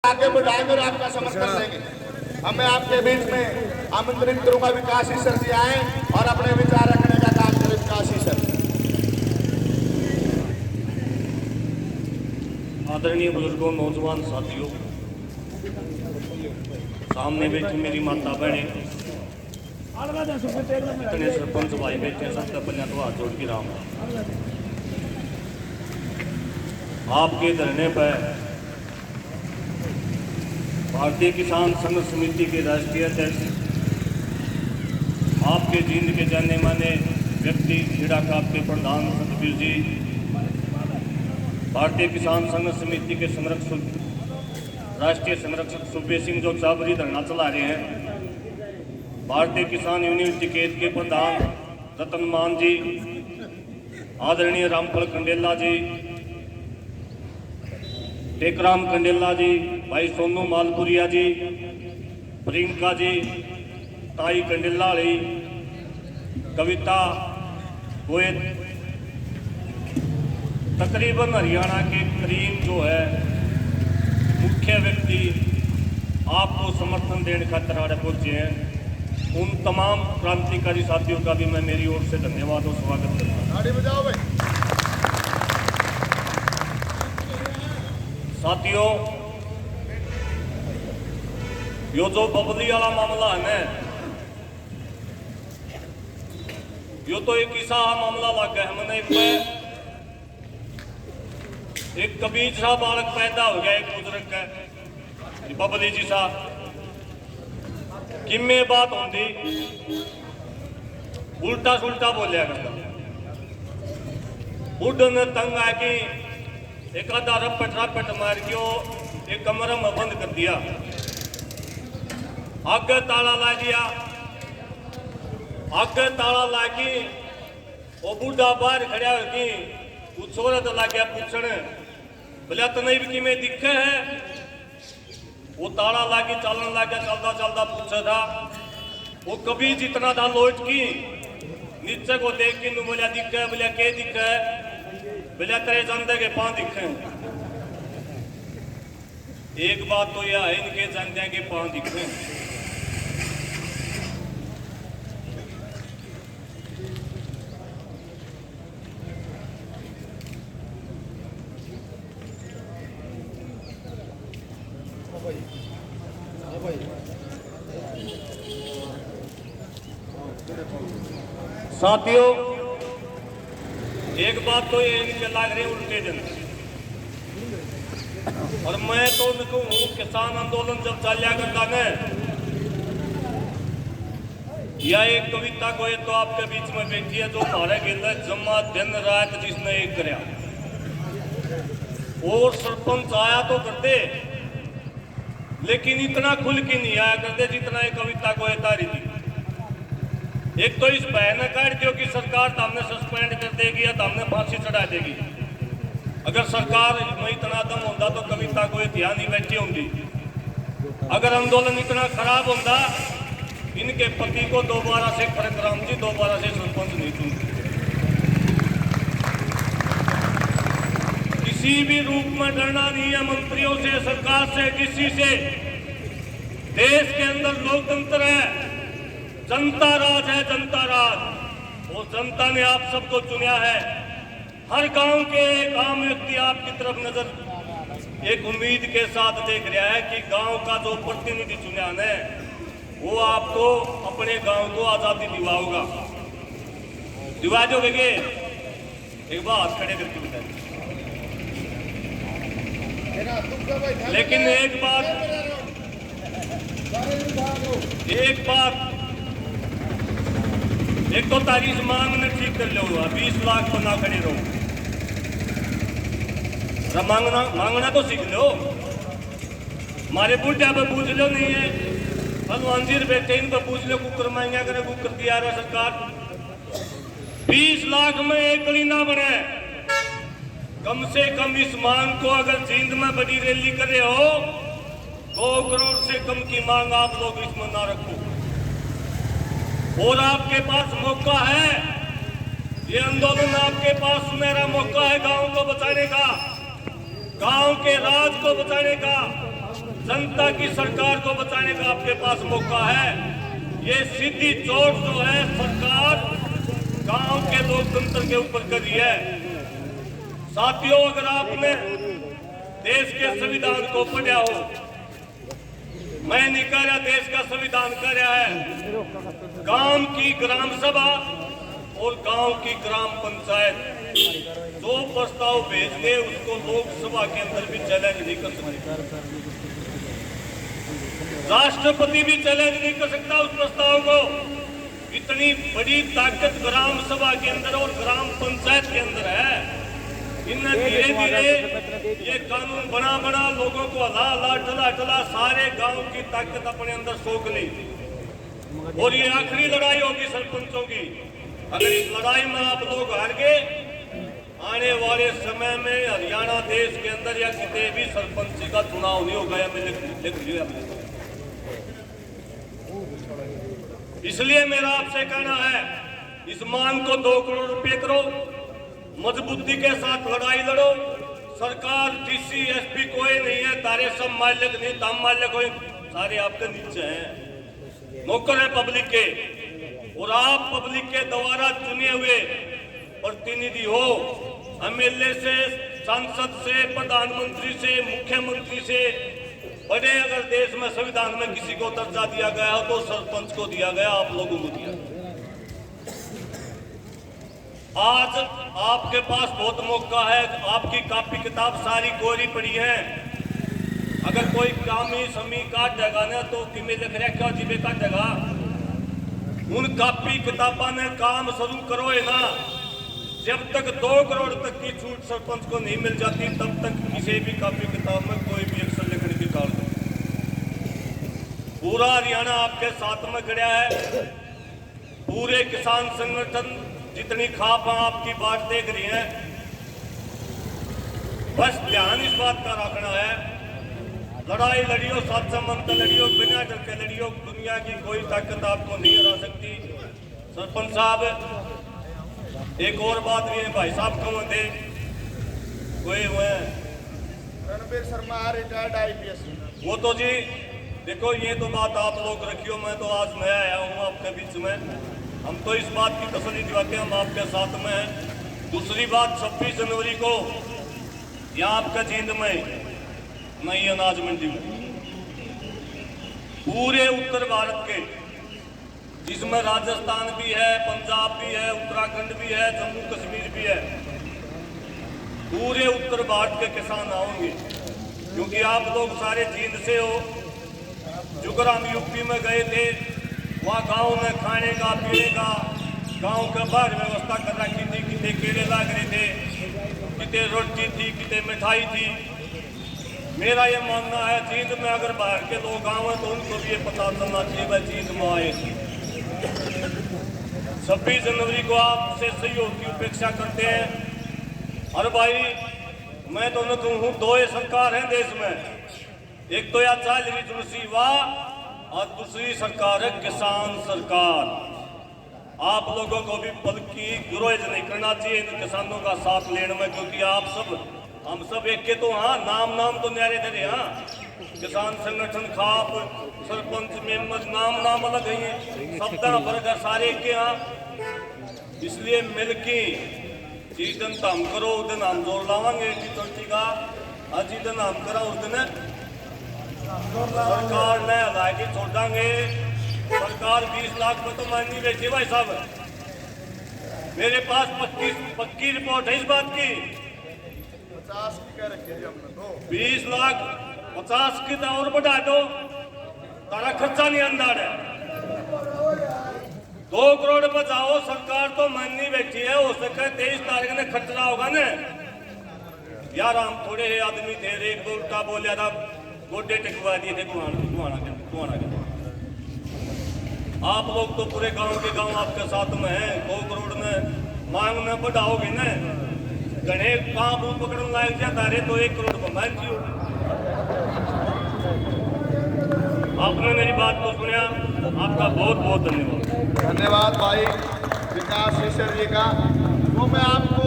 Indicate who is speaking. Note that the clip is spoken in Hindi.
Speaker 1: आगे बढ़ाएंगे और आपका समर्थन देंगे। हमें आपके बीच में आमंत्रित करूंगा विकास सर जी आए और अपने विचार रखने का काम करें। विकास सर।
Speaker 2: आदरणीय बुजुर्गों, नौजवान साथियों, सामने बैठी मेरी माता बहने, इतने सरपंच भाई बैठे, सबका पहले तो हाथ जोड़ के राम। आपके धरने पर भारतीय किसान संघ समिति के राष्ट्रीय अध्यक्ष, आपके जींद के जाने माने व्यक्ति खेड़ा काप के प्रधान सतबीर जी, भारतीय किसान संघ समिति के संरक्षक, राष्ट्रीय संरक्षक सुखबीर सिंह जो चाबरी धरना चला रहे हैं, भारतीय किसान यूनियन टिकेत के प्रधान रतन मान जी, आदरणीय रामफल कंडेला जी, टेकराम कंडेला जी, भाई सोनू मालपुरिया जी, प्रियंका जी, ताई कंडेला जी, कविता गोयत, तकरीबन हरियाणा के करीब जो है मुख्य व्यक्ति आपको समर्थन देने खातिर आड़े पहुंचे हैं, उन तमाम क्रांतिकारी साथियों का भी मैं मेरी ओर से धन्यवाद और स्वागत करता हूं। साथियों, यो जो बबली वाला मामला है ना, यो तो एक ऐसा मामला लग है हमने एक कबीर सा बालक पैदा हो गया, एक बुजुर्ग का बबली जी सा किम्मे बात होती उल्टा सुल्टा बोलिया करता, बुढ़ तंग आके एक आधा रपट मार के एक कमरा में बंद कर दिया, आगे ताला ला दिया, आगे ताला ला के वो बूढ़ा बाहर खड़ा हो कि वो छोरा तो ला गया पूछने, बोलिया तो नहीं भी मैं दिखे है, वो ताला ला के चलने ला गया, चलता चलता पूछा था, वो कभी जितना था लौट की नीचे को देख के बोलिया दिखे, बोलिया के दिखे, बोलिया तेरे जनते के पांव दिखे। एक बात तो यह है इनके जनते के पांव दिखे। साथियों, एक बात तो ये इनके लाग रहे उल्टे दिन, और मैं तो उनको किसान आंदोलन जब चलिया करता न, या एक कविता को तो आपके बीच में बैठी है जो हमारे गेंदा जमा दिन रात जिसने एक कराया, और सरपंच आया तो करते, लेकिन इतना खुल के नहीं आया करते जितना एक कविता को तारी थी। एक तो इस बहन काट दियो कि सरकार तो हमने सस्पेंड कर देगी या तो हमने फांसी चढ़ा देगी। अगर सरकार में इतना दम होता तो कविता को ध्यान ही बैठी होंगी। अगर आंदोलन इतना खराब होता, इनके पति को दोबारा से परकराम जी दोबारा से सरपंच नहीं चुनते। किसी भी रूप में डरना नहीं है मंत्रियों से, सरकार से, किसी से। देश के अंदर लोकतंत्र है, जनता राज है, जनता राज, और जनता ने आप सबको चुना है। हर गांव के एक आम व्यक्ति आपकी तरफ नजर एक उम्मीद के साथ देख रहा है कि गांव का जो प्रतिनिधि चुना है वो आपको अपने गांव को आजादी दिलाओगा। दिवा दोगे? एक बार हाथ खड़े करके बताइए। लेकिन एक बात एक तो तारीख मांगना ठीक कर लो, 20 लाख बना खड़े रहो, मांगना तो सीख लो। हमारे बूढ़ा पे पूछ लो, नहीं है हनुमान जी बैठे इन पर पूछ लो, कुकर मांगा करे कुकर दिया रहा सरकार। 20 लाख में एक गली ना बने, कम से कम इस मांग को अगर जींद में बड़ी रैली करे हो 2 करोड़ से कम की मांग आप लोग इसमें ना रखो। और आपके पास मौका है, ये आंदोलन आपके पास सुनहरा मौका है गांव को बचाने का, गांव के राज को बचाने का। जनता की सरकार को बचाने का आपके पास मौका है। ये सीधी चोट जो है सरकार गांव के लोकतंत्र के ऊपर कर रही है। साथियों, अगर आपने देश के संविधान को पढ़ा हो, मैं नहीं कह रहा देश का संविधान कह रहा है, गांव की ग्राम सभा और गांव की ग्राम पंचायत जो प्रस्ताव भेज दे उसको लोकसभा के अंदर भी चैलेंज नहीं कर सकते, राष्ट्रपति भी चैलेंज नहीं कर सकता उस प्रस्ताव को। इतनी बड़ी ताकत ग्राम सभा के अंदर और ग्राम पंचायत के अंदर है। इनने धीरे धीरे ये कानून बना बना लोगों को हला टला सारे गांव की ताकत अपने अंदर सोख ली। और ये आखिरी लड़ाई होगी सरपंचों की। अगर इस लड़ाई में आप लोग हार गए, आने वाले समय में हरियाणा देश के अंदर या किसी भी सरपंच का चुनाव नहीं होगा। लिख लिया। इसलिए मेरा आपसे कहना है, इस मांग को 2 करोड़ रुपए करो, मजबूती के साथ लड़ाई लड़ो। सरकार डीसी एसपी कोई नहीं है, तारे सब मालिक नहीं, दाम मालिक कोई सारे आपके नीचे हैं, नौकर है पब्लिक के। और आप पब्लिक के द्वारा चुने हुए प्रतिनिधि हो। एमएलए से, सांसद से, प्रधानमंत्री से, मुख्यमंत्री से बड़े अगर देश में संविधान में किसी को दर्जा दिया गया हो तो सरपंच को दिया गया, आप लोगों को दिया। आज आपके पास बहुत मौका है। आपकी कॉपी किताब सारी कोरी पड़ी है। अगर कोई कामी समी काट देगा ना तो किमें लिख रखा जीवे काट देगा। उन कॉपी किताबा ने काम शुरू करो है ना। जब तक 2 करोड़ तक की छूट सरपंच को नहीं मिल जाती तब तक किसी भी कॉपी किताब में कोई भी अक्षर लिखने की काल नहीं। पूरा हरियाणा आपके साथ में खड़ा है। पूरे किसान संगठन जितनी खाप आपकी बात देख रही है, बस ध्यान इस बात का रखना है, लड़ाई लड़ियो, साचा मन का लड़ियो, बिना डर के लड़ियो। दुनिया की कोई ताकत आपको नहीं हरा सकती। सरपंच साहब, एक और बात भी है, भाई साहब कौन थे? कोई हुए
Speaker 1: रणबीर शर्मा, रिटायर्ड IPS।
Speaker 2: वो तो जी देखो, ये तो बात आप लोग रखियो, मैं तो आज नया आया हूँ आपके बीच में। हम तो इस बात की तसल्ली दिलाते हैं, हम आपके साथ में हैं। दूसरी बात, 26 जनवरी को यहाँ आपका जींद में नई अनाज मंडी में पूरे उत्तर भारत के, जिसमें राजस्थान भी है, पंजाब भी है, उत्तराखंड भी है, जम्मू कश्मीर भी है, पूरे उत्तर भारत के किसान आओगे। क्योंकि आप लोग सारे जींद से हो। जुगर हम यूपी में गए थे, वहाँ गांव में खाने का, पीने का, गांव के बाहर व्यवस्था कर रखी थी। कितने केले लग रहे थे, कितने रोटी थी, कितने मिठाई थी। मेरा ये मानना है, जींद में अगर बाहर के लोग आए तो उनको भी ये पता चलना चाहिए भाई जींद में आए थे। 26 जनवरी को आपसे सहयोग की उपेक्षा करते हैं। और भाई मैं तो न कहूँ, 2 सरकार है देश में, एक तो या चाल रही वाह और दूसरी सरकार है किसान सरकार। आप लोगों को भी पल की गुरेज नहीं करना चाहिए इन किसानों का साथ लेने में, क्योंकि आप सब, हम सब एक के तो हाँ, नाम तो न्यारे थे। हाँ, किसान संगठन, खाप, सरपंच, मेंबर, नाम अलग है, सब फर्क है, सारे के यहाँ। इसलिए मिलके जिस दिन तो हम करो उस दिन हम जोर लावांगे कि चोटी का, आज जिस दिन हम करा उस दिन सरकार ने हला के छोड़ देंगे। सरकार 20 लाख में तो मान नहीं बेची भाई साहब। मेरे पास पक्की रिपोर्ट है इस बात की।
Speaker 1: 50 की कह रखी है हमने तो।
Speaker 2: 20 लाख 50 की तो और बढ़ा दो, तारा खर्चा नहीं अंदाज है। 2 करोड़ बचाओ, सरकार तो मान नहीं बैठी है। हो सके 23 तारीख ने खर्चा होगा ना यार। हम थोड़े आदमी थे, एक दो उल्टा बोलिया था, गोडे टिकवा दिए थे कुआना के। आप लोग तो पूरे गांव के गांव आपके साथ में हैं। 2 करोड़ ने मांग में बढ़ाओगे न, गणे पाप पकड़ने लायक जाता रहे तो 1 करोड़ बंधाई थी। आपने मेरी बात को सुना, आपका बहुत बहुत धन्यवाद।
Speaker 1: धन्यवाद भाई विकास ईश्वर जी का। वो मैं आपको